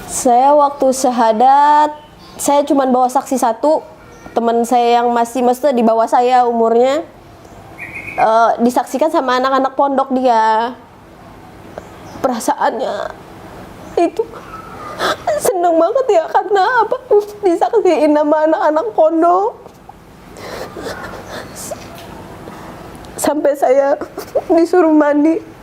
Saya waktu syahadat, saya cuma bawa saksi satu, teman saya yang maksudnya di bawah saya umurnya, disaksikan sama anak-anak pondok dia. Perasaannya itu seneng banget ya, karena apa, disaksiin sama anak-anak pondok. Sampai saya disuruh mandi.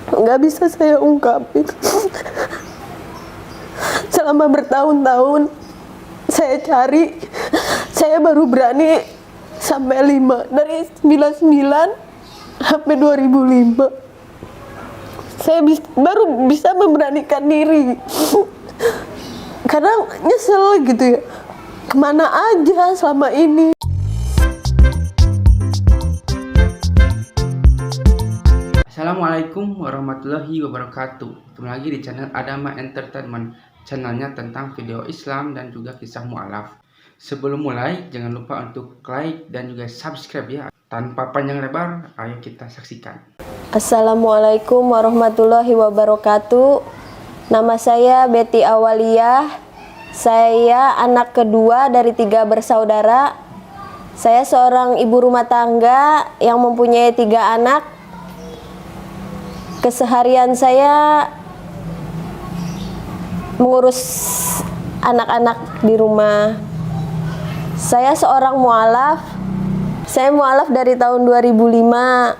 Nggak bisa saya ungkapin. Selama bertahun-tahun saya cari, saya baru berani sampai 5, dari 99 sampai 2005. Saya baru bisa memberanikan diri. Karena nyesel gitu ya, kemana aja selama ini. Assalamualaikum warahmatullahi wabarakatuh. Kembali lagi di channel Adama Entertainment, channelnya tentang video Islam dan juga kisah mu'alaf. Sebelum mulai, jangan lupa untuk like dan juga subscribe ya. Tanpa panjang lebar, ayo kita saksikan. Assalamualaikum warahmatullahi wabarakatuh. Nama saya Betty Awaliyah. Saya anak kedua dari 3 bersaudara. Saya seorang ibu rumah tangga yang mempunyai 3 anak. Keseharian saya mengurus anak-anak di rumah. Saya seorang mu'alaf. Saya mu'alaf dari tahun 2005.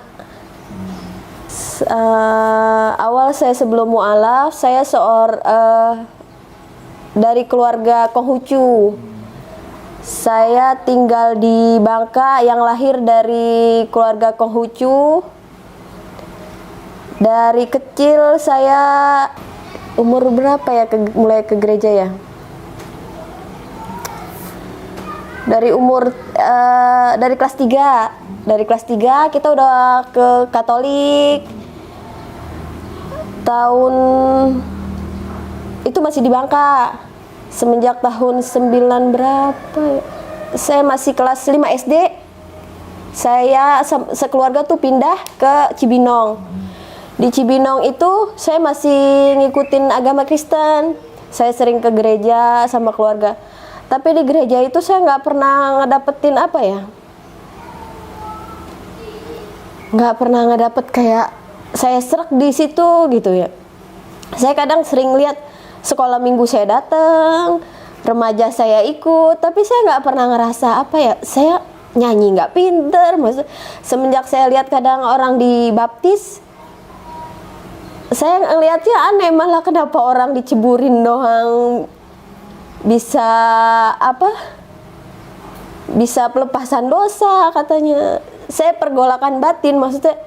Awal saya sebelum mu'alaf, saya dari keluarga Konghucu. Saya tinggal di Bangka yang lahir dari keluarga Konghucu. Dari kecil saya umur berapa ya mulai ke gereja ya? Dari dari kelas 3. Dari kelas 3 kita udah ke Katolik. Tahun itu masih di Bangka. Semenjak tahun 9 berapa ya? Saya masih kelas 5 SD. Saya sekeluarga tuh pindah ke Cibinong. Di Cibinong itu saya masih ngikutin agama Kristen. Saya sering ke gereja sama keluarga. Tapi di gereja itu saya nggak pernah ngedapetin apa ya? Nggak pernah ngedapet kayak saya serak di situ gitu ya. Saya kadang sering lihat sekolah minggu saya datang, remaja saya ikut, tapi saya nggak pernah ngerasa apa ya? Saya nyanyi nggak pinter. Semenjak saya lihat kadang orang dibaptis, saya ngeliatnya aneh, malah kenapa orang diceburin doang bisa bisa pelepasan dosa katanya. Saya pergolakan batin, maksudnya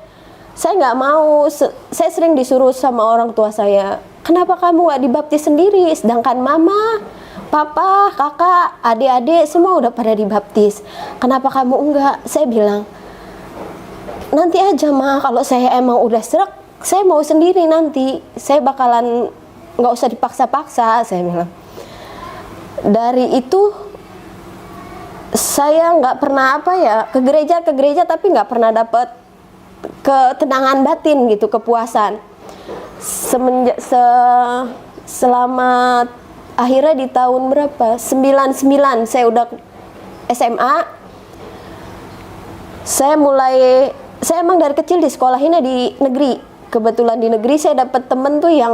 saya nggak mau. Saya sering disuruh sama orang tua saya, kenapa kamu nggak dibaptis sendiri, sedangkan mama, papa, kakak, adik-adik semua udah pada dibaptis, kenapa kamu enggak? Saya bilang, nanti aja mah, kalau saya emang udah serak, saya mau sendiri nanti, saya bakalan nggak usah dipaksa-paksa, saya bilang. Dari itu saya nggak pernah ke gereja tapi nggak pernah dapat ketenangan batin gitu, kepuasan. Selama akhirnya di tahun berapa? 99 saya udah SMA. Saya emang dari kecil di sekolahinnya di negeri. Kebetulan di negeri saya dapat temen tuh yang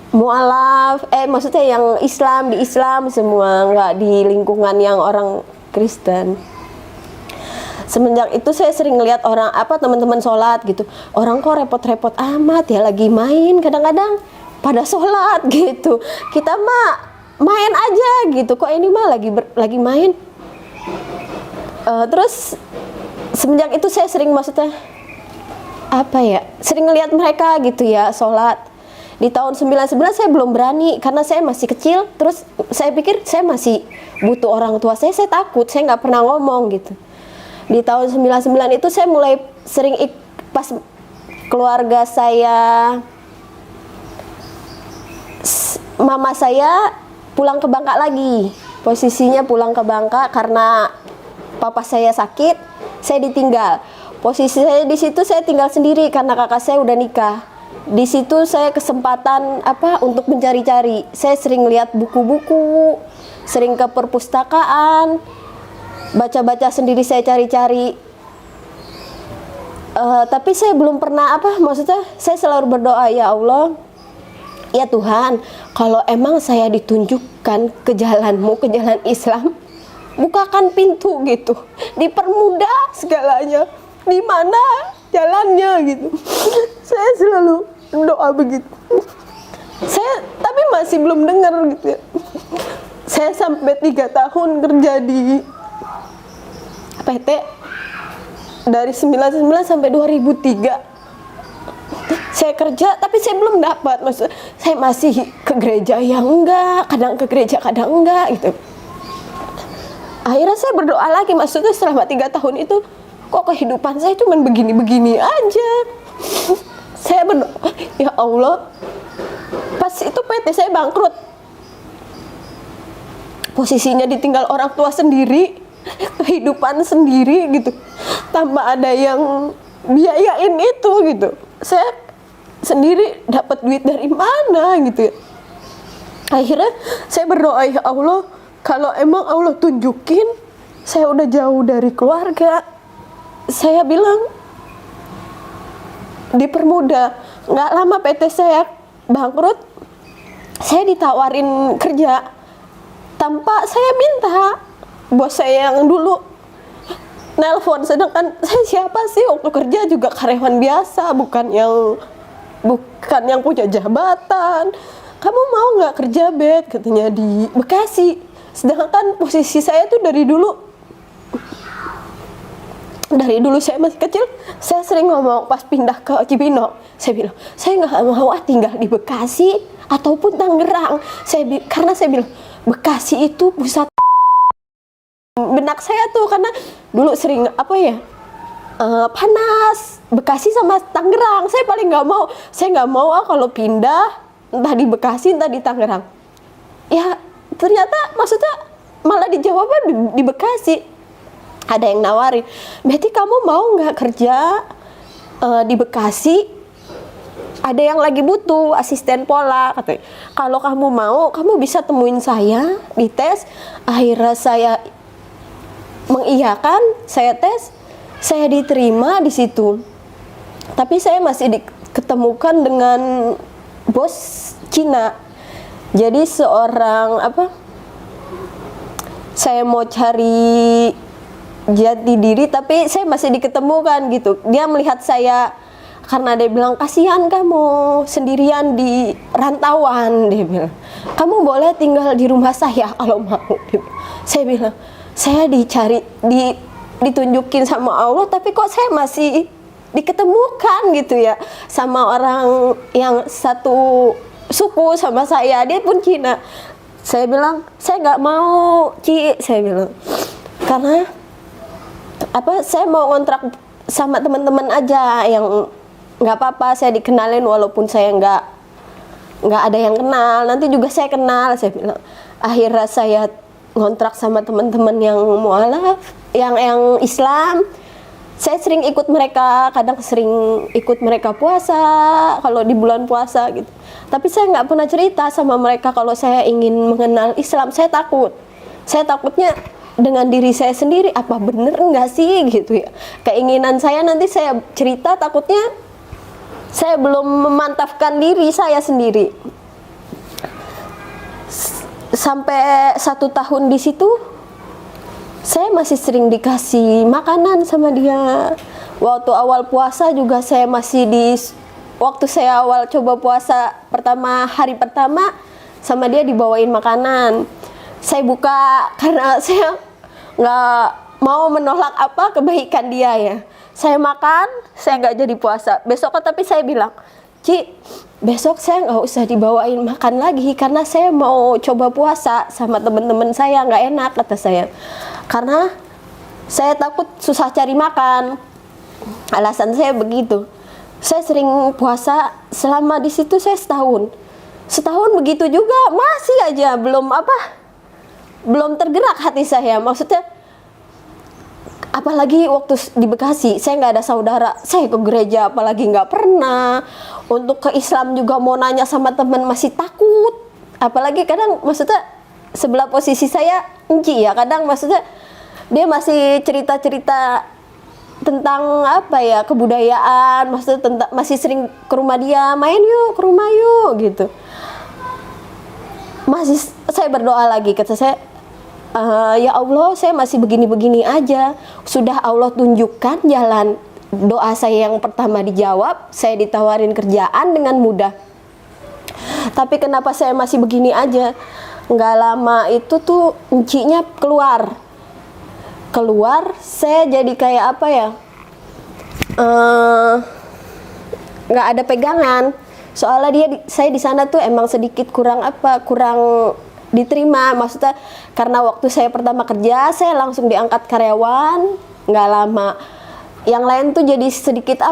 mu'alaf, maksudnya yang Islam, di Islam semua, nggak di lingkungan yang orang Kristen. Semenjak itu saya sering ngeliat orang teman-teman sholat gitu, orang kok repot-repot amat ya, lagi main kadang-kadang pada sholat gitu, kita mah main aja gitu, kok ini mah lagi main. Terus semenjak itu saya sering sering ngelihat mereka gitu ya sholat. Di tahun 99 saya belum berani karena saya masih kecil. Terus saya pikir saya masih butuh orang tua saya takut, saya nggak pernah ngomong gitu. Di tahun 99 itu saya mulai sering pas keluarga saya, mama saya pulang ke Bangka lagi. Posisinya pulang ke Bangka karena papa saya sakit, saya ditinggal. Posisi saya di situ, saya tinggal sendiri karena kakak saya udah nikah. Di situ saya kesempatan untuk mencari-cari. Saya sering lihat buku-buku, sering ke perpustakaan, baca-baca sendiri, saya cari-cari. Tapi saya belum pernah maksudnya saya selalu berdoa, ya Allah, ya Tuhan, kalau emang saya ditunjukkan ke jalanmu, ke jalan Islam, bukakan pintu gitu, dipermudah segalanya, di mana jalannya gitu. Saya selalu doa begitu. Saya tapi masih belum dengar gitu ya. Saya sampai 3 tahun kerja di PT dari 99 sampai 2003. Saya kerja tapi saya belum dapat, maksud saya masih ke gereja yang enggak, kadang ke gereja kadang enggak gitu. Akhirnya saya berdoa lagi, maksudnya selama 3 tahun itu kok kehidupan saya cuma begini-begini aja. Saya berdoa, ya Allah, pas itu PT saya bangkrut, posisinya ditinggal orang tua sendiri, kehidupan sendiri gitu, tanpa ada yang biayain itu gitu. Saya sendiri dapat duit dari mana gitu ya. Akhirnya saya berdoa, ya Allah, kalau emang Allah tunjukin saya udah jauh dari keluarga, saya bilang dipermudah. Nggak lama PT saya bangkrut, saya ditawarin kerja tanpa saya minta. Bos saya yang dulu nelpon, sedangkan saya siapa sih waktu kerja juga karyawan biasa, bukan yang punya jabatan. Kamu mau nggak kerja, Bet? Katanya di Bekasi. Sedangkan posisi saya tuh dari dulu saya masih kecil, saya sering ngomong pas pindah ke Cibinong, saya bilang, saya nggak mau tinggal di Bekasi ataupun Tangerang. Karena saya bilang, Bekasi itu pusat benak saya tuh, karena dulu sering panas. Bekasi sama Tangerang, saya paling nggak mau. Saya nggak mau kalau pindah entah di Bekasi entah di Tangerang. Ya ternyata maksudnya malah dijawabnya di Bekasi. Ada yang nawarin, berarti kamu mau nggak kerja di Bekasi? Ada yang lagi butuh asisten pola, katanya. Kalau kamu mau, kamu bisa temuin saya di tes. Akhirnya saya mengiyakan, saya tes, saya diterima di situ. Tapi saya masih diketemukan dengan bos Cina. Jadi saya mau cari jati diri, tapi saya masih diketemukan gitu. Dia melihat saya, karena dia bilang, kasihan kamu sendirian di rantauan, dia bilang, kamu boleh tinggal di rumah saya kalau mau. Saya bilang, saya ditunjukin sama Allah, tapi kok saya masih diketemukan gitu ya sama orang yang satu suku sama saya, dia pun Cina. Saya bilang, saya nggak mau, Ci, saya bilang, karena saya mau ngontrak sama teman-teman aja, yang nggak apa-apa saya dikenalin walaupun saya nggak ada yang kenal, nanti juga saya kenal, saya bilang. Akhirnya saya ngontrak sama teman-teman yang mualaf, yang Islam. Saya sering ikut mereka, kadang sering ikut mereka puasa kalau di bulan puasa gitu. Tapi saya nggak pernah cerita sama mereka kalau saya ingin mengenal Islam. Saya takutnya dengan diri saya sendiri, apa bener enggak sih gitu ya. Keinginan saya nanti saya cerita, takutnya saya belum memantapkan diri saya sendiri. Sampai 1 tahun di situ, saya masih sering dikasih makanan sama dia. Waktu awal puasa juga waktu saya awal coba puasa hari pertama, sama dia dibawain makanan. Saya buka karena saya nggak mau menolak kebaikan dia ya. Saya makan, saya nggak jadi puasa. Besoknya tapi saya bilang, Ci, besok saya nggak usah dibawain makan lagi karena saya mau coba puasa sama teman-teman saya, nggak enak kata saya. Karena saya takut susah cari makan. Alasan saya begitu. Saya sering puasa selama di situ saya setahun begitu juga masih aja belum tergerak hati saya. Maksudnya apalagi waktu di Bekasi saya nggak ada saudara, saya ke gereja apalagi nggak pernah, untuk ke Islam juga mau nanya sama teman masih takut, apalagi kadang maksudnya sebelah posisi saya Enci ya, kadang maksudnya dia masih cerita-cerita tentang apa ya, kebudayaan, maksudnya tentang masih sering ke rumah dia, main yuk ke rumah yuk gitu. Masih saya berdoa lagi, kata saya, ya Allah, saya masih begini-begini aja. Sudah Allah tunjukkan jalan. Doa saya yang pertama dijawab, saya ditawarin kerjaan dengan mudah. Tapi kenapa saya masih begini aja? Nggak lama itu tuh encinya keluar, saya jadi kayak apa ya? Nggak ada pegangan. Soalnya saya di sana tuh emang sedikit kurang diterima, maksudnya karena waktu saya pertama kerja saya langsung diangkat karyawan, nggak lama yang lain tuh jadi sedikit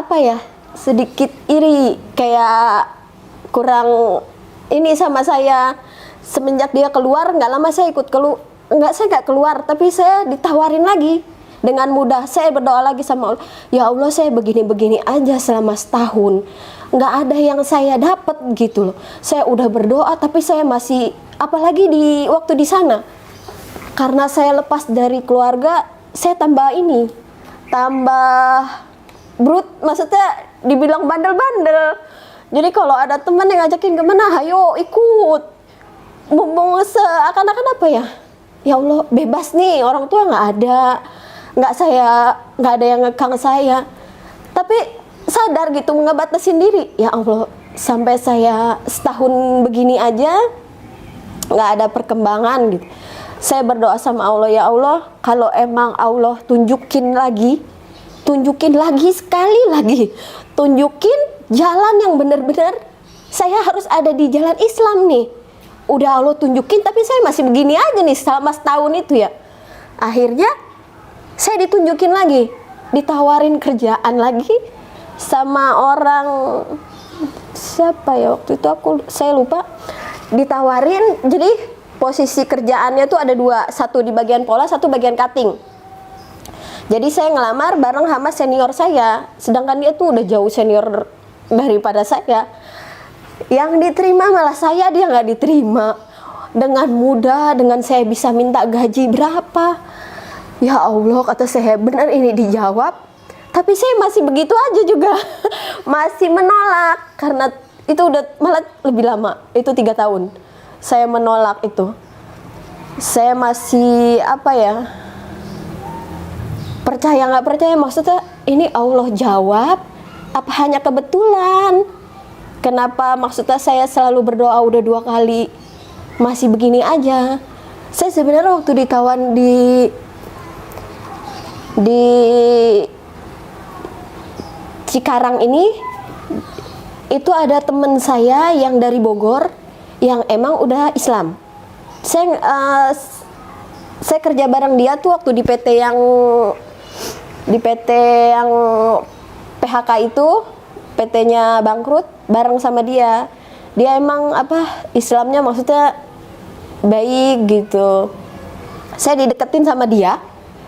sedikit iri, kayak kurang ini sama saya. Semenjak dia keluar, nggak lama saya ikut saya nggak keluar, tapi saya ditawarin lagi dengan mudah. Saya berdoa lagi sama Allah, ya Allah, saya begini-begini aja selama setahun, nggak ada yang saya dapat gitu loh. Saya udah berdoa tapi saya masih, apalagi di waktu di sana, karena saya lepas dari keluarga, saya tambah brut, maksudnya dibilang bandel-bandel. Jadi kalau ada teman yang ngajakin kemana, ayo ikut, mumpung seakan-akan apa ya, ya Allah bebas nih, orang tua nggak ada yang ngekang saya, tapi sadar gitu ngebatasin diri. Ya Allah, sampai saya setahun begini aja nggak ada perkembangan gitu. Saya berdoa sama Allah, ya Allah, kalau emang Allah tunjukin lagi sekali lagi, tunjukin jalan yang benar-benar saya harus ada di jalan Islam nih. Udah Allah tunjukin, tapi saya masih begini aja nih selama setahun itu ya. Akhirnya saya ditunjukin lagi, ditawarin kerjaan lagi sama orang, siapa ya waktu itu, saya lupa. Ditawarin, jadi posisi kerjaannya tuh ada dua, satu di bagian pola, satu bagian cutting. Jadi saya ngelamar bareng sama senior saya, sedangkan dia tuh udah jauh senior daripada saya. Yang diterima malah saya, dia nggak diterima dengan mudah, dengan saya bisa minta gaji berapa. Ya Allah, kata saya, benar ini dijawab, tapi saya masih begitu aja juga masih menolak, karena itu udah malah lebih lama, itu 3 tahun saya menolak itu. Saya masih percaya nggak percaya, maksudnya ini Allah jawab apa hanya kebetulan? Kenapa maksudnya saya selalu berdoa udah 2 kali masih begini aja. Saya sebenarnya waktu ditawan di Cikarang ini, itu ada teman saya yang dari Bogor yang emang udah Islam. Saya kerja bareng dia tuh waktu di PT yang PHK itu, PT-nya bangkrut, bareng sama dia. Dia emang Islamnya maksudnya baik gitu. Saya dideketin sama dia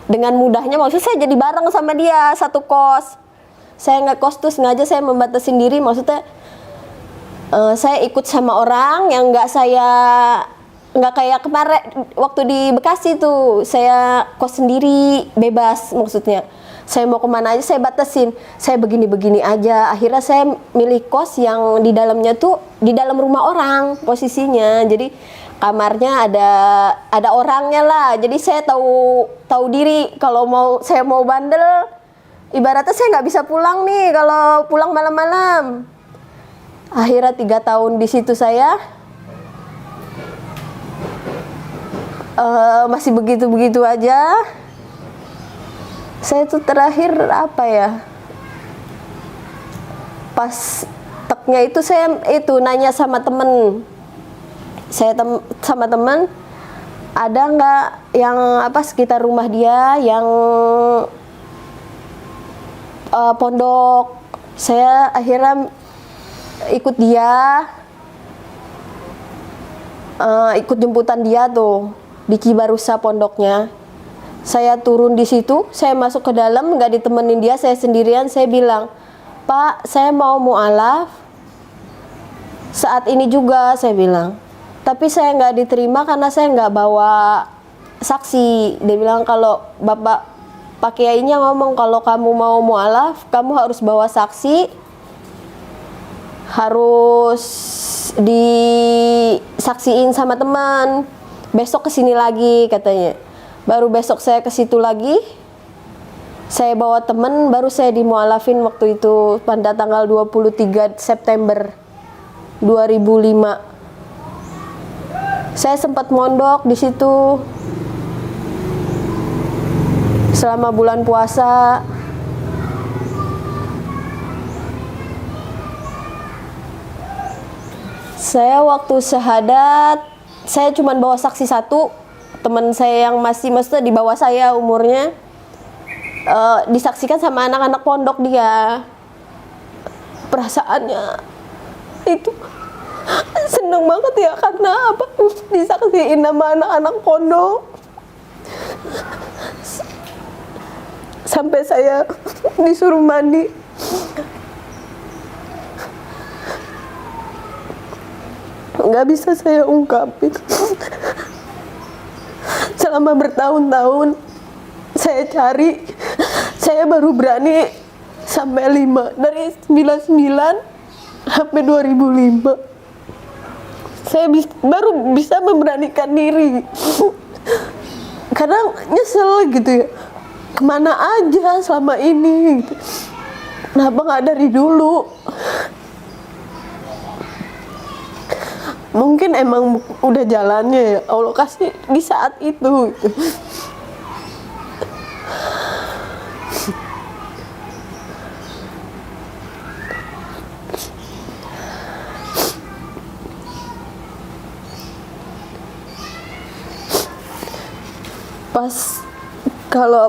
dengan mudahnya, maksudnya saya jadi bareng sama dia satu kos. Saya ngekos tuh sengaja saya membatasin diri, maksudnya saya ikut sama orang yang nggak kayak kemarin waktu di Bekasi tuh, saya kos sendiri bebas, maksudnya saya mau kemana aja saya batasin, saya begini-begini aja. Akhirnya saya milih kos yang di dalamnya tuh di dalam rumah orang posisinya, jadi kamarnya ada orangnya lah. Jadi saya tahu diri kalau saya mau bandel, ibaratnya saya nggak bisa pulang nih kalau pulang malam-malam. Akhirnya 3 tahun di situ saya masih begitu-begitu aja. Saya tuh terakhir pas teknya itu saya nanya sama temen. Sama temen, ada nggak yang sekitar rumah dia yang pondok. Saya akhirnya ikut dia, ikut jemputan dia tuh di Cibarusa pondoknya. Saya turun di situ, saya masuk ke dalam, nggak ditemenin dia, saya sendirian. Saya bilang, Pak, saya mau mu'alaf saat ini juga, saya bilang. Tapi saya nggak diterima karena saya nggak bawa saksi. Dia bilang, kalau Bapak Pak Kiainya ngomong kalau kamu mau mu'alaf, kamu harus bawa saksi, harus disaksiin sama teman. Besok kesini lagi katanya. Baru besok saya ke situ lagi. Saya bawa teman, baru saya dimualafin waktu itu pada tanggal 23 September 2005. Saya sempat mondok di situ selama bulan puasa. Saya waktu syahadat, saya cuma bawa saksi satu, teman saya yang masih maksudnya di bawah saya umurnya, disaksikan sama anak-anak pondok dia. Perasaannya itu seneng banget ya, karena apa, disaksiin sama anak-anak pondok. Sampai saya disuruh mandi. Nggak bisa saya ungkapin. Selama bertahun-tahun saya cari, saya baru berani sampai 5, dari 99 sampai 2005. Saya baru bisa memberanikan diri. Kadang nyesel gitu ya, kemana aja selama ini gitu. Kenapa nggak dari dulu? Mungkin emang udah jalannya ya, Allah kasih di saat itu gitu.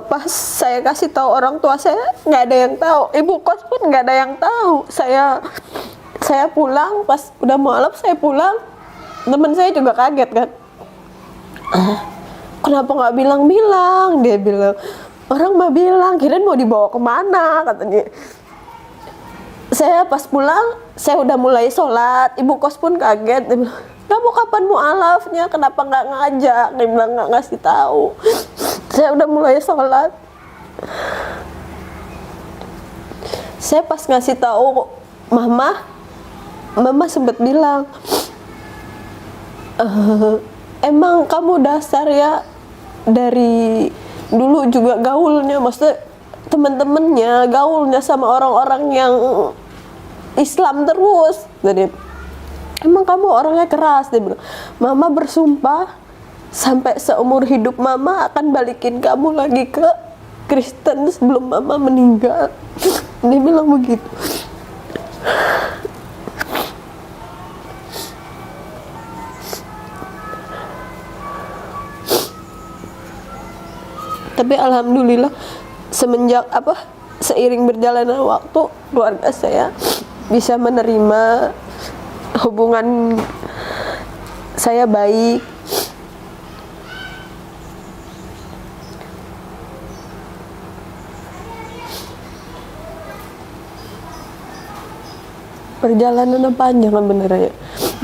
Pas saya kasih tahu orang tua saya, nggak ada yang tahu, ibu kos pun nggak ada yang tahu. Saya pulang, pas udah mualaf saya pulang, teman saya juga kaget kan, kenapa nggak bilang-bilang? Dia bilang, orang mah bilang, kirain mau dibawa kemana katanya. Saya pas pulang, saya udah mulai sholat, ibu kos pun kaget. Dia bilang, kamu kapan mualafnya? Kenapa nggak ngajak? Dia bilang nggak ngasih tahu. Saya udah mulai sholat. Saya pas ngasih tahu mama sempat bilang, emang kamu dasar ya, dari dulu juga gaulnya, maksudnya temen-temennya gaulnya sama orang-orang yang Islam terus. Jadi emang kamu orangnya keras. Dia bilang, mama bersumpah sampai seumur hidup mama akan balikin kamu lagi ke Kristen sebelum mama meninggal. Dia bilang begitu. Tapi alhamdulillah semenjak seiring berjalannya waktu, keluarga saya bisa menerima, hubungan saya baik. Perjalanannya panjang kan benernya,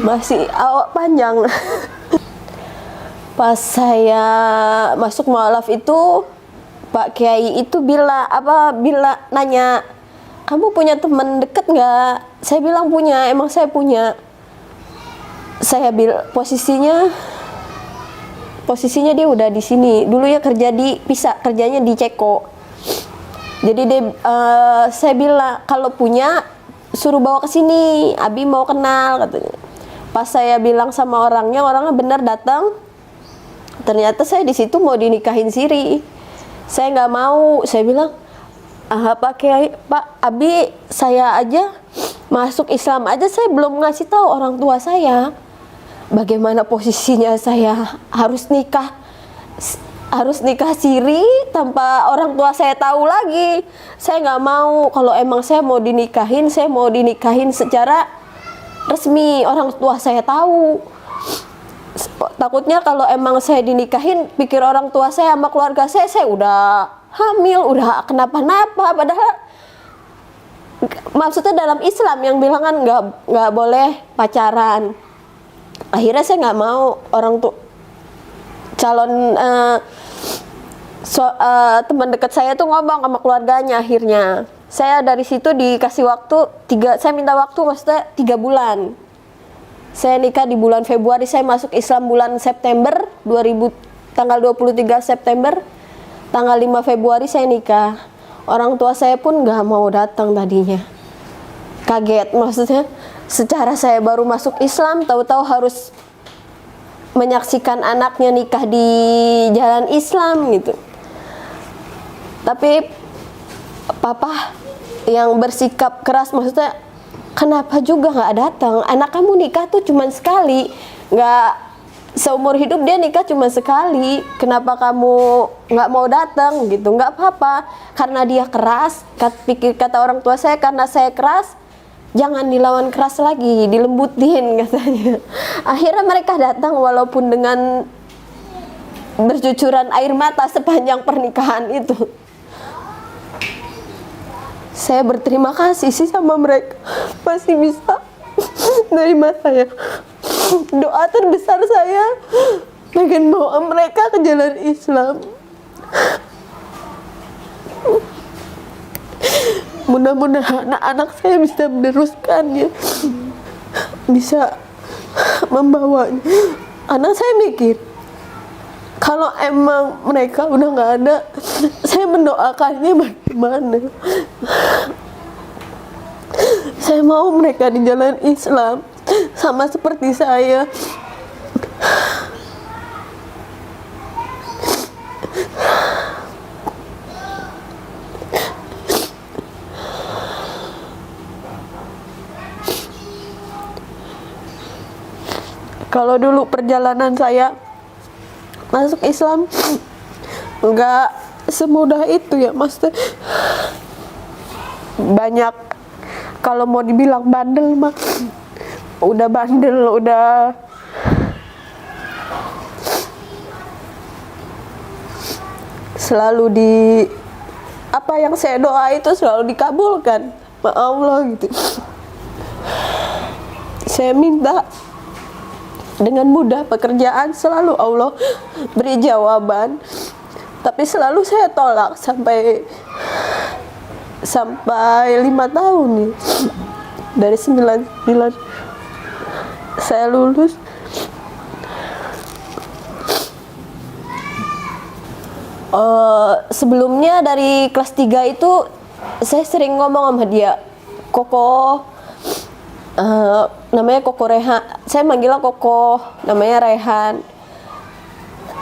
masih panjang. Pas saya masuk mualaf itu, Pak Kiai itu bila nanya, kamu punya teman deket nggak? Saya bilang punya, emang saya punya. Saya bilang posisinya dia udah di sini. Dulu ya kerjanya di Ceko. Jadi saya bilang kalau punya suruh bawa ke sini, Abi mau kenal katanya. Pas saya bilang sama orangnya benar datang. Ternyata saya di situ mau dinikahin siri. Saya nggak mau. Saya bilang, Pak Kiai, Pak Abi, saya aja masuk Islam aja saya belum ngasih tahu orang tua saya. Bagaimana posisinya saya harus nikah siri tanpa orang tua saya tahu lagi. Saya nggak mau. Kalau emang saya mau dinikahin Iya. secara resmi, orang tua saya tahu. Takutnya kalau emang saya dinikahin, pikir orang tua saya sama keluarga saya udah hamil, udah kenapa-napa. Padahal maksudnya dalam Islam yang bilang kan nggak boleh pacaran. Akhirnya saya nggak mau, orang tuh calon teman dekat saya tuh ngomong sama keluarganya. Akhirnya saya dari situ dikasih waktu saya minta waktu maksudnya 3 bulan. Saya nikah di bulan Februari, saya masuk Islam bulan September 2000, tanggal 23 September, tanggal 5 Februari saya nikah. Orang tua saya pun nggak mau datang tadinya. Kaget, maksudnya secara saya baru masuk Islam, tahu-tahu harus menyaksikan anaknya nikah di jalan Islam gitu. Tapi papa yang bersikap keras, maksudnya kenapa juga nggak datang? Anak kamu nikah tuh cuma sekali, nggak seumur hidup dia nikah cuma sekali. Kenapa kamu nggak mau datang gitu? Nggak apa-apa, karena dia keras. Kata orang tua saya, karena saya keras, jangan dilawan keras lagi, dilembutin katanya. Akhirnya mereka datang walaupun dengan bercucuran air mata sepanjang pernikahan itu. Saya berterima kasih sih sama mereka, masih bisa nerima saya. Doa terbesar saya pengen bawa mereka ke jalan Islam. Mudah-mudahan anak-anak saya bisa meneruskannya, bisa membawanya. Anak saya mikir, kalau emang mereka udah nggak ada, saya mendoakannya bagaimana? Saya mau mereka di jalan Islam, sama seperti saya. Kalau dulu perjalanan saya masuk Islam nggak semudah itu ya, maksudnya banyak, kalau mau dibilang bandel mah udah bandel, udah selalu apa yang saya doa itu selalu dikabulkan sama Allah gitu. Saya minta dengan mudah pekerjaan, selalu Allah beri jawaban, tapi selalu saya tolak sampai 5 tahun nih. Dari 99 saya lulus. Sebelumnya dari kelas 3 itu saya sering ngomong sama dia, Koko, namanya Koko Rehan, saya manggilnya Koko, namanya Rehan.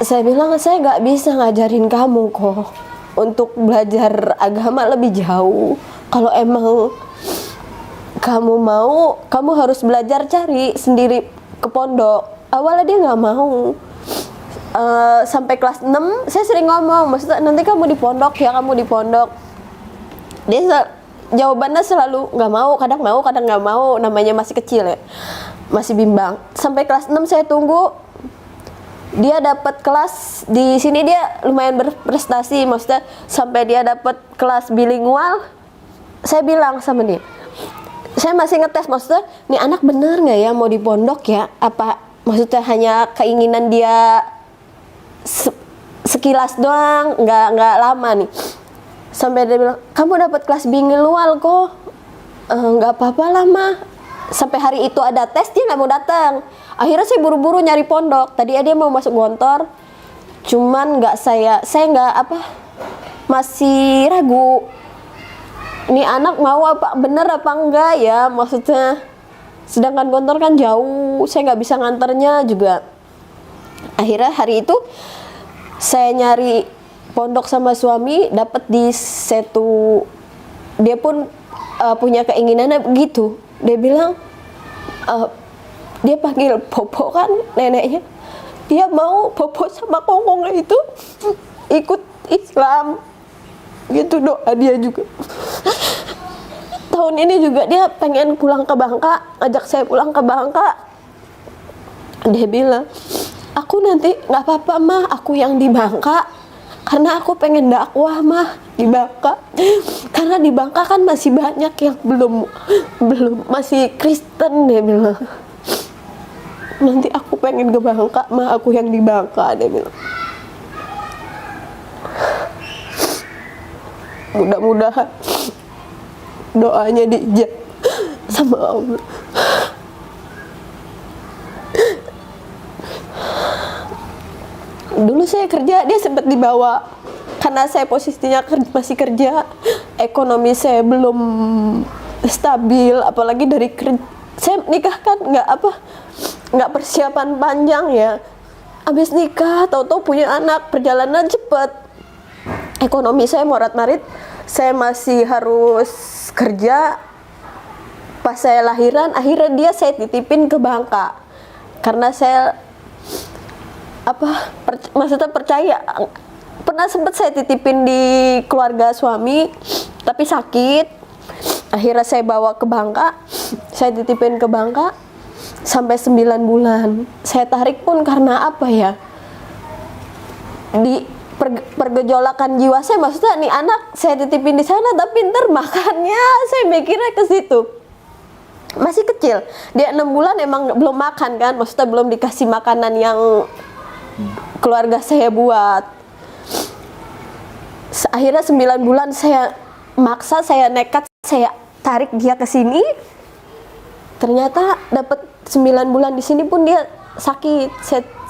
Saya bilang, saya nggak bisa ngajarin kamu kok untuk belajar agama lebih jauh. Kalau emang kamu mau, kamu harus belajar cari sendiri ke pondok. Awalnya dia nggak mau. Sampai kelas 6 saya sering ngomong, maksudnya nanti kamu di pondok ya, kamu di pondok. Dia jawabannya selalu nggak mau, kadang nggak mau, namanya masih kecil ya, masih bimbang. Sampai kelas 6 saya tunggu dia dapat kelas di sini, dia lumayan berprestasi, maksudnya sampai dia dapat kelas bilingual. Saya bilang sama dia, saya masih ngetes, maksudnya nih anak bener nggak ya mau di pondok ya, apa maksudnya hanya keinginan dia sekilas doang, nggak lama nih. Sampai dia bilang, kamu dapat kelas bilingual kok, nggak apa-apa lah mah. Sampai hari itu ada tes, dia nggak mau datang. Akhirnya saya buru-buru nyari pondok. Tadi dia mau masuk Gontor, cuman saya nggak masih ragu. Ini anak mau apa bener apa enggak ya, maksudnya. Sedangkan Gontor kan jauh, saya nggak bisa nganternya juga. Akhirnya hari itu saya nyari pondok sama suami, dapat di Setu. Dia pun punya keinginannya begitu. Dia bilang, dia panggil Popo kan neneknya, dia mau Popo sama Kongkong itu ikut Islam gitu, doa dia juga. Tahun ini juga dia pengen pulang ke Bangka, ajak saya pulang ke Bangka. Dia bilang, aku nanti nggak apa-apa mah, aku yang di Bangka, karena aku pengen dakwah mah di Bangka, karena di Bangka kan masih banyak yang belum masih Kristen, dia bilang. Nanti aku pengen ke Bangka mah, aku yang di Bangka, dia bilang. Mudah-mudahan doanya diijabah sama Allah. Dulu saya kerja, dia sempat dibawa karena saya posisinya masih kerja, ekonomi saya belum stabil, apalagi dari saya nikah kan nggak persiapan panjang ya. Habis nikah, tahu-tahu punya anak, perjalanan cepat. Ekonomi saya morat-marit, saya masih harus kerja. Pas saya lahiran, akhirnya dia saya titipin ke Bangka karena saya maksudnya percaya. Pernah sempat saya titipin di keluarga suami tapi sakit, akhirnya saya bawa ke Bangka, saya titipin ke Bangka sampai 9 bulan. Saya tarik pun karena apa ya, di pergejolakan jiwa saya, maksudnya nih anak saya titipin di sana tapi ntar makannya saya mikirnya ke situ. Masih kecil, dia 6 bulan emang belum makan kan, maksudnya belum dikasih makanan yang keluarga saya buat. Akhirnya 9 bulan saya maksa, saya nekat, saya tarik dia ke sini. Ternyata dapat 9 bulan di sini pun dia sakit.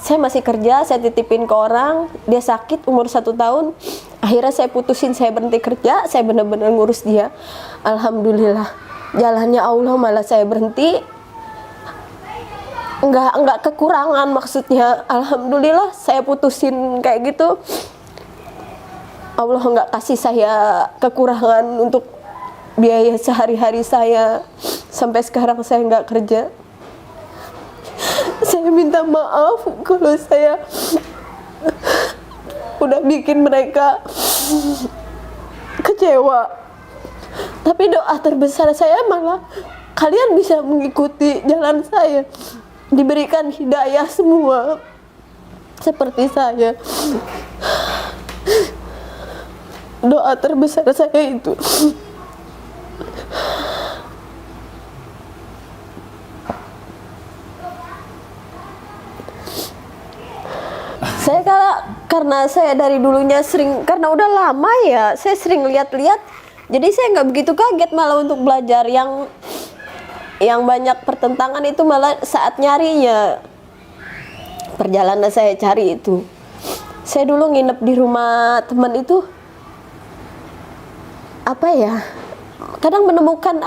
Saya masih kerja, saya titipin ke orang, dia sakit umur 1 tahun. Akhirnya saya putusin, saya berhenti kerja, saya benar-benar ngurus dia. Alhamdulillah, jalannya Allah malah saya berhenti. Enggak kekurangan maksudnya. Alhamdulillah saya putusin kayak gitu. Allah enggak kasih saya kekurangan untuk biaya sehari-hari saya. Sampai sekarang saya enggak kerja. Saya minta maaf kalau saya udah bikin mereka kecewa. Tapi doa terbesar saya malah kalian bisa mengikuti jalan saya, diberikan hidayah semua seperti saya. Doa terbesar saya itu. Saya karena saya dari dulunya sering, karena udah lama ya, saya sering lihat-lihat, jadi saya nggak begitu kaget malah untuk belajar. Yang banyak pertentangan itu malah saat nyarinya. Perjalanan saya cari itu, saya dulu nginep di rumah teman itu, kadang menemukan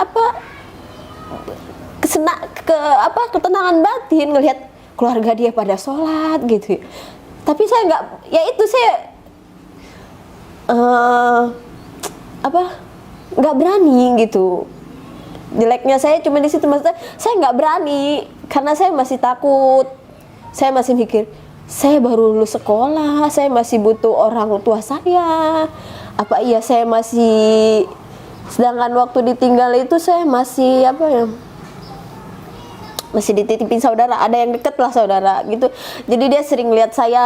ketenangan batin ngelihat keluarga dia pada sholat gitu. Tapi saya nggak, ya itu saya nggak berani gitu. Jeleknya saya cuma di situ, maksudnya saya nggak berani karena saya masih takut. Saya masih mikir, saya baru lulus sekolah, saya masih butuh orang tua saya. Apa iya saya masih, sedangkan waktu ditinggal itu saya masih masih dititipin saudara, ada yang deket lah saudara gitu. Jadi dia sering lihat saya.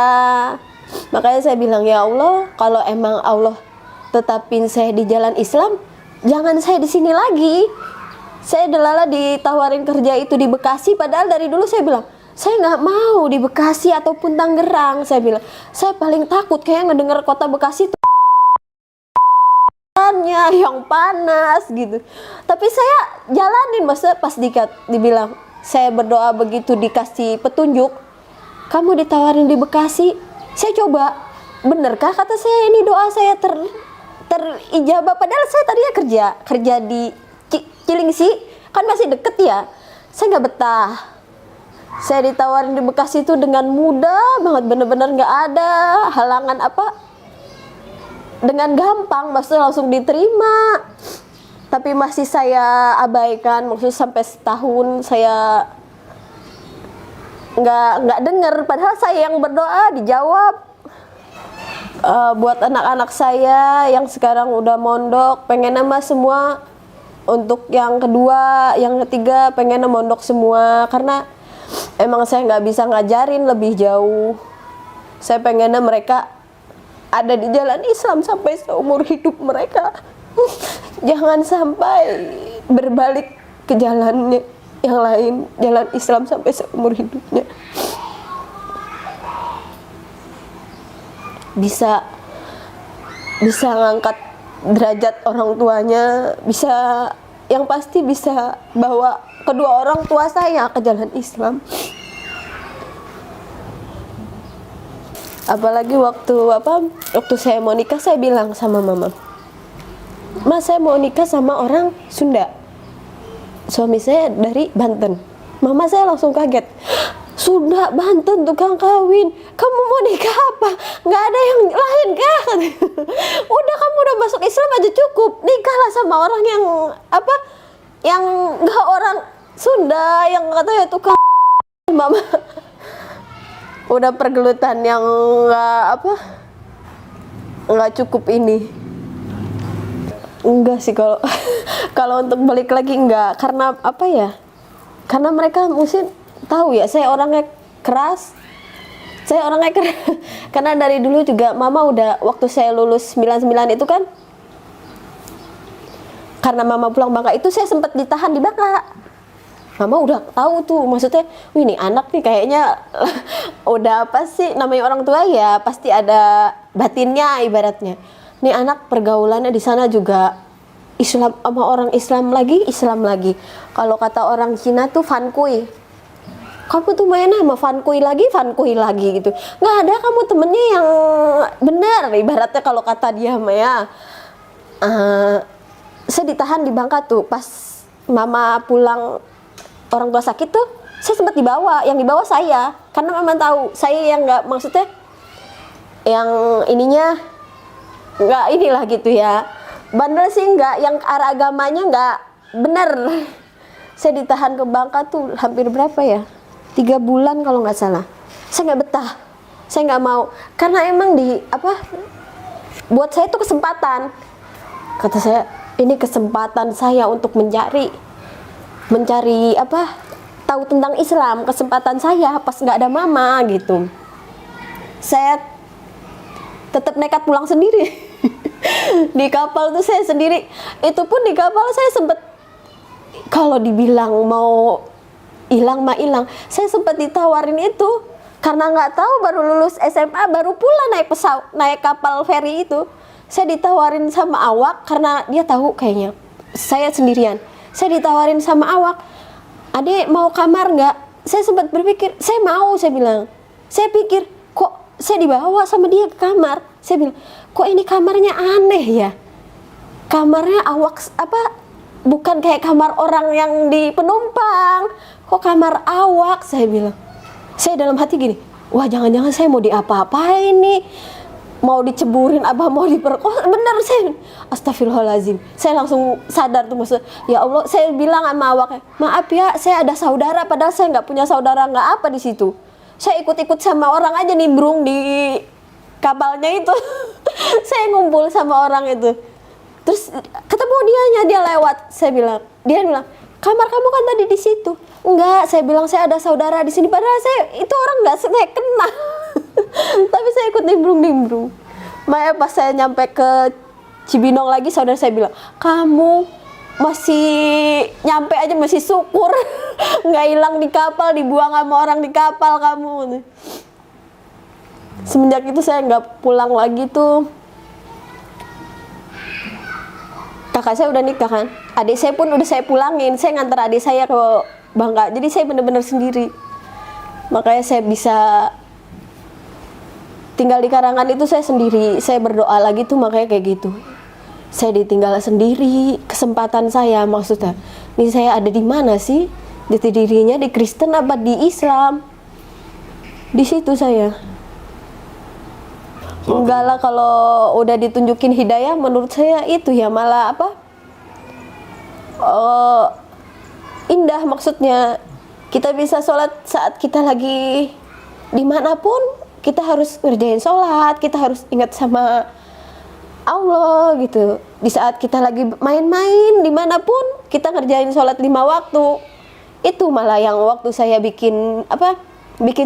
Makanya saya bilang, ya Allah, kalau emang Allah tetapin saya di jalan Islam, jangan saya di sini lagi. Saya delala ditawarin kerja itu di Bekasi, padahal dari dulu saya bilang, saya nggak mau di Bekasi ataupun Tangerang. Saya bilang, saya paling takut kayak ngedenger kota Bekasi tuh yang panas gitu. Tapi saya jalanin, maksudnya pas dibilang, saya berdoa begitu dikasih petunjuk, kamu ditawarin di Bekasi, saya coba, benerkah kata saya ini doa saya terijabah? Padahal saya tadinya kerja di Cilingsi, kan masih deket ya, saya nggak betah. Saya ditawarin di Bekasi itu dengan mudah banget, bener-bener nggak ada halangan dengan gampang, maksudnya langsung diterima. Tapi masih saya abaikan, maksudnya sampai setahun saya nggak dengar, padahal saya yang berdoa dijawab. Buat anak-anak saya yang sekarang udah mondok, pengen nama semua, untuk yang kedua, yang ketiga pengen mondok semua, karena emang saya nggak bisa ngajarin lebih jauh. Saya pengennya mereka ada di jalan Islam sampai seumur hidup mereka. Jangan sampai berbalik ke jalannya yang lain, jalan Islam sampai seumur hidupnya. Bisa ngangkat derajat orang tuanya, yang pasti bisa bawa kedua orang tua saya ke jalan Islam. Apalagi waktu saya mau nikah, saya bilang sama mama, "Mas, saya mau nikah sama orang Sunda. Suami saya dari Banten." Mama saya langsung kaget. "Sunda, Banten, tukang kawin. Kamu mau nikah apa? Nggak ada yang lain kah?" "Udah, kamu udah masuk Islam aja cukup. Nikahlah sama orang yang yang nggak orang Sunda, yang katanya tukang." Mama udah pergelutan yang nggak cukup ini. Enggak sih kalau kalau untuk balik lagi enggak, karena karena mereka mesti tahu ya saya orangnya keras. Karena dari dulu juga mama udah, waktu saya lulus 99 itu kan, karena mama pulang Bangka itu saya sempat ditahan di Bangka. Mama udah tahu tuh, maksudnya, "Wih, ini anak nih kayaknya udah apa sih, namanya orang tua ya pasti ada batinnya ibaratnya. Nih anak pergaulannya di sana juga Islam sama orang Islam lagi. Kalau kata orang Cina tuh fankui. Kamu tuh main sama fankui lagi gitu. Nggak ada kamu temennya yang benar ibaratnya kalau kata dia Maya." Saya ditahan di Bangka tuh pas mama pulang, orang tua sakit tuh, saya sempat dibawa. Yang dibawa saya, karena mama tahu saya yang nggak, maksudnya yang ininya nggak inilah gitu ya, bandel sih nggak, yang arah agamanya nggak bener. Saya ditahan ke Bangka tuh hampir berapa ya, 3 bulan kalau nggak salah. Saya nggak betah, saya nggak mau, karena emang buat saya itu kesempatan. Kata saya, ini kesempatan saya untuk mencari tahu tentang Islam, kesempatan saya pas nggak ada mama gitu. Saya tetap nekat pulang sendiri. Di kapal tuh saya sendiri. Itu pun di kapal saya sempet, kalau dibilang mau hilang mah hilang. Saya sempat ditawarin itu karena nggak tahu, baru lulus SMA, baru pula naik kapal feri itu. Saya ditawarin sama awak karena dia tahu kayaknya saya sendirian. Saya ditawarin sama awak, "Adek mau kamar nggak?" Saya sempat berpikir, saya mau, saya bilang. Saya pikir, kok saya dibawa sama dia ke kamar. Saya bilang, kok ini kamarnya aneh ya. Kamarnya awak bukan kayak kamar orang yang di penumpang. Kok kamar awak, saya bilang. Saya dalam hati gini, wah jangan-jangan saya mau diapa-apain nih. Mau diceburin mau diperkosa, bener saya. Astagfirullahaladzim. Saya langsung sadar tuh, maksud, ya Allah, saya bilang sama awaknya, "Maaf ya, saya ada saudara, padahal saya nggak punya saudara, nggak apa di situ. Saya ikut-ikut sama orang aja nimbrung di kapalnya itu." Saya ngumpul sama orang itu. Terus ketemu dia lewat. Dia bilang, "Kamar kamu kan tadi di situ." "Enggak," saya bilang, "saya ada saudara di sini." Padahal itu orang nggak saya kenal. Tapi saya ikut nimbrung. Makanya pas saya nyampe ke Cibinong lagi, saudara saya bilang, "Kamu masih nyampe aja masih syukur." Nggak hilang di kapal, dibuang sama orang di kapal kamu. Semenjak itu saya nggak pulang lagi tuh. Kakak saya udah nikah kan, adik saya pun udah saya pulangin. Saya nganter adik saya ke Bangka, jadi saya bener-bener sendiri. Makanya saya bisa tinggal di Karangan itu saya sendiri. Saya berdoa lagi tuh makanya kayak gitu. Saya ditinggal sendiri, kesempatan saya maksudnya. Ini saya ada di mana sih? Jati dirinya di Kristen apa di Islam? Di situ saya. Enggak lah, kalau udah ditunjukin hidayah, menurut saya itu ya malah indah, maksudnya kita bisa sholat saat kita lagi dimanapun. Kita harus ngerjain sholat, kita harus ingat sama Allah gitu. Di saat kita lagi main-main dimanapun, kita ngerjain sholat 5 waktu. Itu malah yang waktu saya bikin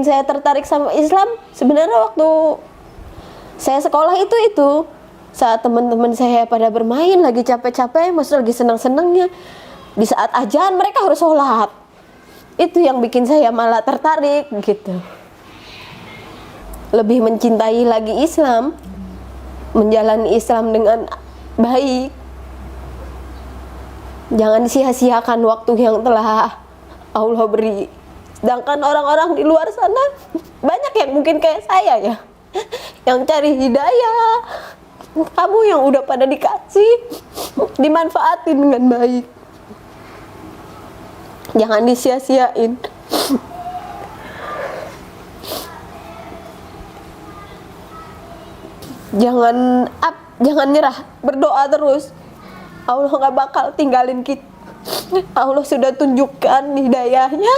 saya tertarik sama Islam. Sebenarnya waktu saya sekolah itu saat teman-teman saya pada bermain lagi capek-capek, maksudnya lagi senang-senangnya, di saat azan mereka harus sholat. Itu yang bikin saya malah tertarik gitu, lebih mencintai lagi Islam, menjalani Islam dengan baik. Jangan sia-siakan waktu yang telah Allah beri. Sedangkan orang-orang di luar sana banyak yang mungkin kayak saya ya, yang cari hidayah. Kamu yang udah pada dikasih, dimanfaatin dengan baik. Jangan disia-siain. Jangan nyerah, berdoa terus. Allah gak bakal tinggalin kita. Allah sudah tunjukkan hidayahnya,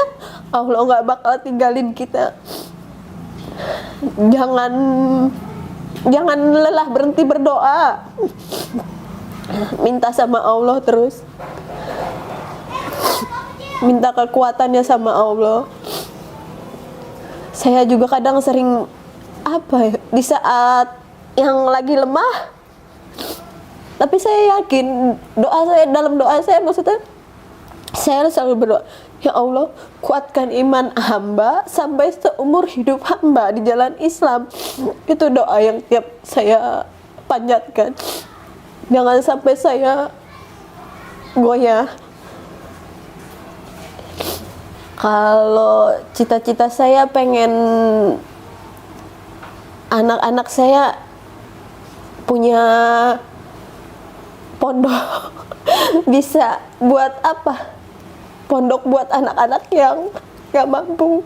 Allah gak bakal tinggalin kita. Jangan lelah berhenti berdoa. Minta sama Allah terus. Minta kekuatannya sama Allah. Saya juga kadang sering di saat yang lagi lemah, tapi saya yakin dalam doa saya maksudnya saya selalu berdoa, ya Allah, kuatkan iman hamba sampai seumur hidup hamba di jalan Islam. Itu doa yang tiap saya panjatkan. Jangan sampai saya goyah. Kalau cita-cita saya pengen anak-anak saya punya pondok. Bisa buat pondok buat anak-anak yang gak mampu,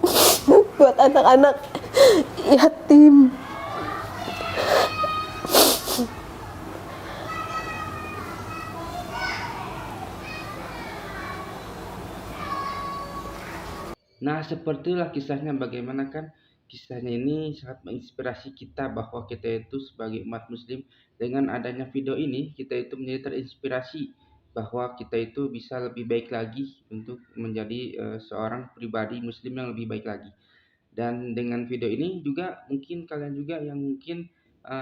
buat anak-anak yatim. Nah, sepertilah kisahnya, bagaimana kan kisahnya ini sangat menginspirasi kita bahwa kita itu sebagai umat muslim, dengan adanya video ini kita itu menjadi terinspirasi bahwa kita itu bisa lebih baik lagi untuk menjadi seorang pribadi muslim yang lebih baik lagi. Dan dengan video ini juga mungkin kalian juga yang mungkin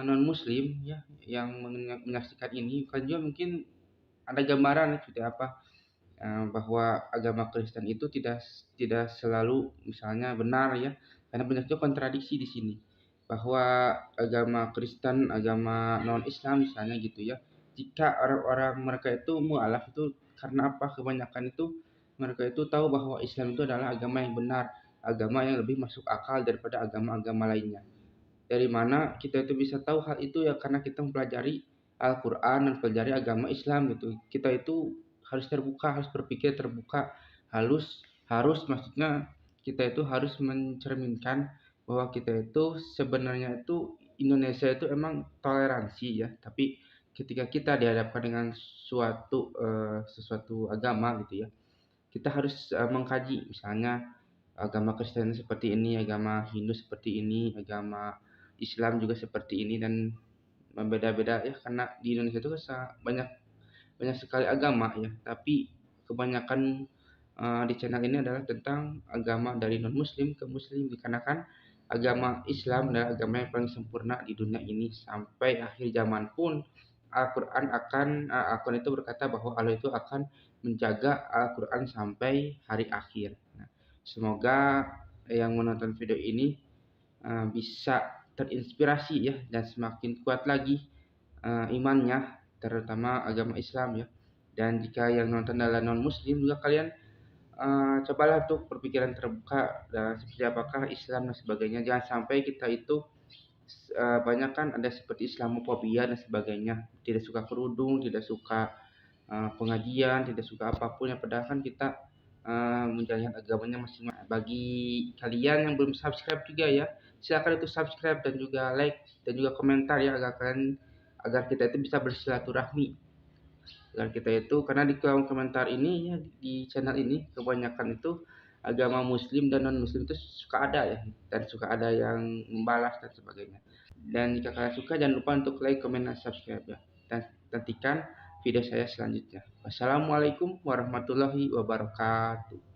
non muslim ya, yang menyaksikan ini, kalian juga mungkin ada gambaran seperti apa bahwa agama Kristen itu tidak selalu misalnya benar ya, karena banyak juga kontradiksi di sini bahwa agama Kristen, agama non Islam misalnya gitu ya, jika orang-orang mereka itu mualaf itu karena apa, kebanyakan itu mereka itu tahu bahwa Islam itu adalah agama yang benar, agama yang lebih masuk akal daripada agama-agama lainnya. Dari mana kita itu bisa tahu hal itu ya, karena kita mempelajari Al-Quran dan pelajari agama Islam gitu. Kita itu harus terbuka, harus berpikir terbuka, harus maksudnya kita itu harus mencerminkan bahwa kita itu sebenarnya itu Indonesia itu emang toleransi ya, tapi ketika kita dihadapkan dengan sesuatu agama gitu ya, kita harus mengkaji misalnya agama Kristen seperti ini, agama Hindu seperti ini, agama Islam juga seperti ini, dan berbeda-beda ya, karena di Indonesia itu banyak banyak sekali agama ya, tapi kebanyakan di channel ini adalah tentang agama dari non muslim ke muslim, dikarenakan agama Islam adalah agama yang paling sempurna di dunia ini. Sampai akhir zaman pun Al-Quran itu berkata bahwa Allah itu akan menjaga Al-Quran sampai hari akhir. Nah, semoga yang menonton video ini bisa terinspirasi ya, dan semakin kuat lagi imannya, terutama agama Islam ya. Dan jika yang nonton adalah non muslim juga, kalian cobalah untuk berpikiran terbuka dan seperti apakah Islam dan sebagainya. Jangan sampai kita itu banyak kan ada seperti Islamofobia dan sebagainya, tidak suka kerudung, tidak suka pengajian, tidak suka apapun yang padahal kan kita menjalankan agamanya masing-masing. Bagi kalian yang belum subscribe juga ya, silakan itu subscribe dan juga like dan juga komentar ya, agar kita itu bisa bersilaturahmi, agar kita itu, karena di kolom komentar ini ya, di channel ini kebanyakan itu agama muslim dan non muslim itu suka ada ya, dan suka ada yang membalas dan sebagainya. Dan jika kalian suka, jangan lupa untuk like, comment, dan subscribe ya, dan nantikan video saya selanjutnya. Wassalamualaikum warahmatullahi wabarakatuh.